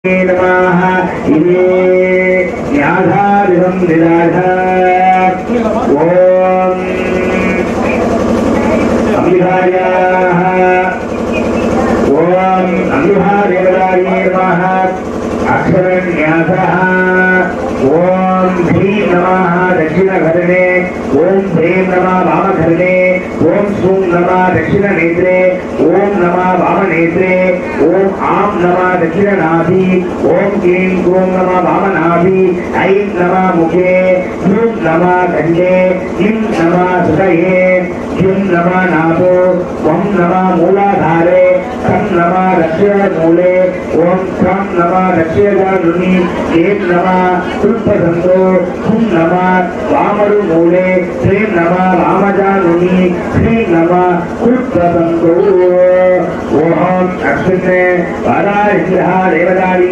नमः इमे याधारिवं निराधात् ओम अम्बिकायाः ओम अम्बिकादेवतायै नमः अक्षरन्यासः ओम ह्रीं नमः दक्षिणघटने ओम ह्रीं नमः वामघटने ओम सूं नमः दक्षिणनेत्रे ओम नमः वामनेत्रे ओम आं नमः दक्षिणनाभि ओम क्लीं क्रूं नमः वामनाभि ऐं नमः मुखे ह्रूं नमः दण्डे ह्रीं नमः हृदये ह्रीं नमः नाभो वं नमः मूलाधारे खं नमः दक्षिणमूले ओम खं नमः दक्षिणजानुनि ऐं नमः कृत्पदन्तो हुं नमः वामरुमूले ह्रीं नमः वामजानुनि ह्रीं नमः कृत्पदन्तो ओम अक्षिणे वाराहिः देवदारी